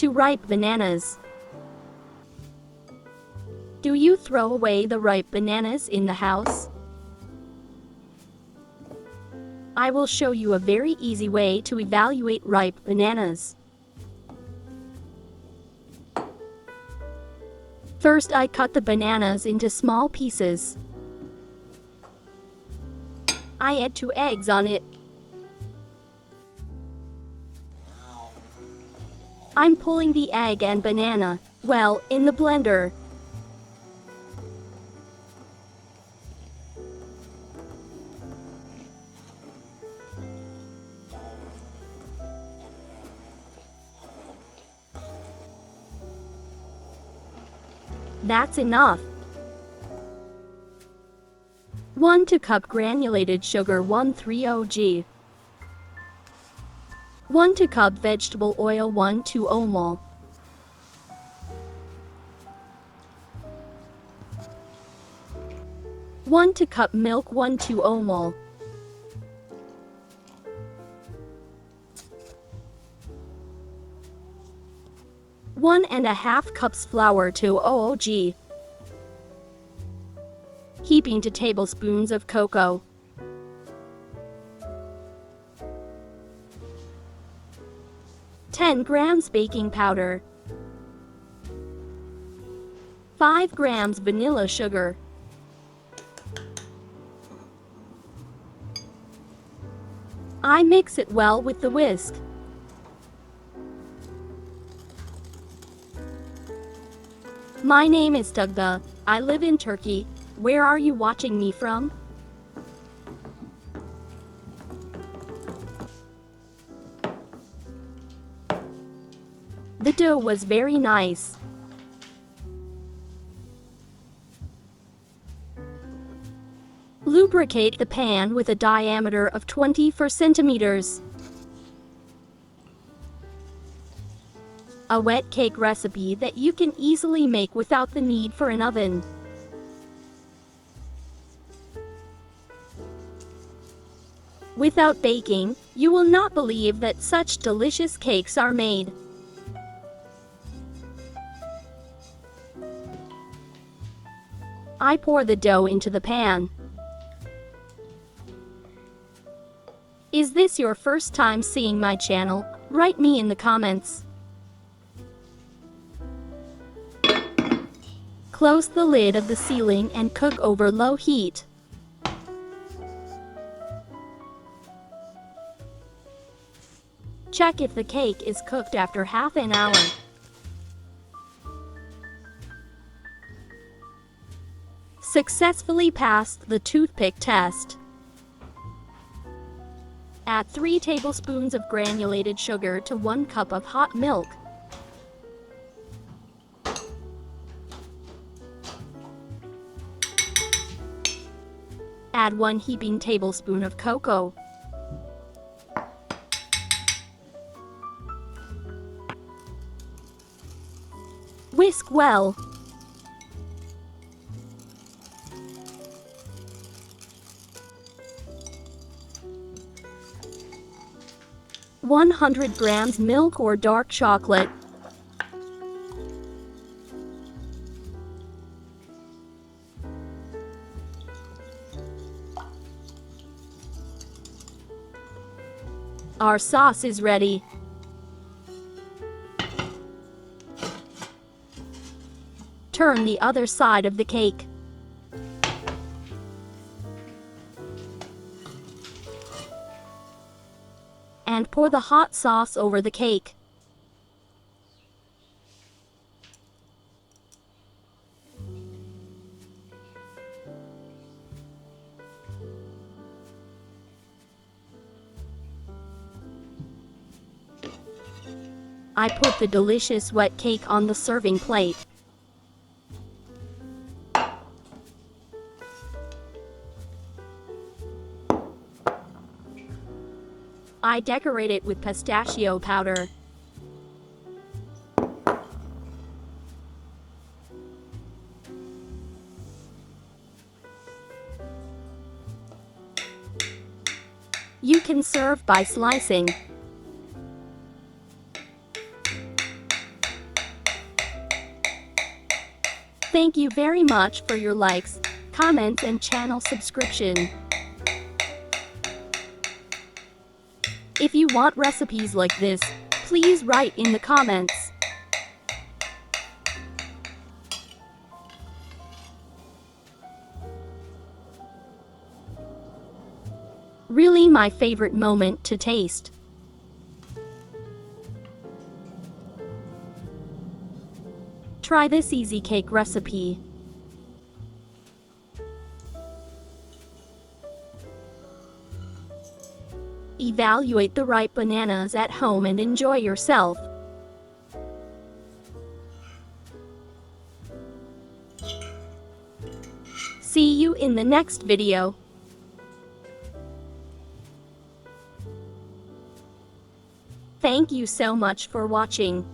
to ripe bananas. Do you throw away the ripe bananas in the house? I will show you a very easy way to evaluate ripe bananas. First, I cut the bananas into small pieces. I add 2 eggs on it. I'm pulling the egg and banana, well, in the blender. That's enough. 1 cup granulated sugar 130 g. 1 cup vegetable oil 120 ml. 1 cup milk 120 ml. 1½ cups flour 200 g. Heaping 2 tablespoons of cocoa. 10 grams baking powder. 5 grams vanilla sugar. I mix it well with the whisk. My name is Tugba. I live in Turkey. Where are you watching me from? The dough was very nice. Lubricate the pan with a diameter of 24 centimeters. A wet cake recipe that you can easily make without the need for an oven. Without baking, you will not believe that such delicious cakes are made. I pour the dough into the pan. Is this your first time seeing my channel? Write me in the comments. Close the lid of the ceiling and cook over low heat. Check if the cake is cooked after half an hour. Successfully passed the toothpick test. Add 3 tablespoons of granulated sugar to 1 cup of hot milk. Add 1 heaping tablespoon of cocoa. Whisk well. (100 grams milk or dark chocolate). Our sauce is ready. Turn the other side of the cake. And pour the hot sauce over the cake. I put the delicious wet cake on the serving plate. I decorate it with pistachio powder. You can serve by slicing. Thank you very much for your likes, comments and channel subscription. If you want recipes like this, please write in the comments. Really my favorite moment to taste. Try this easy cake recipe. Evaluate the ripe bananas at home and enjoy yourself. See you in the next video. Thank you so much for watching.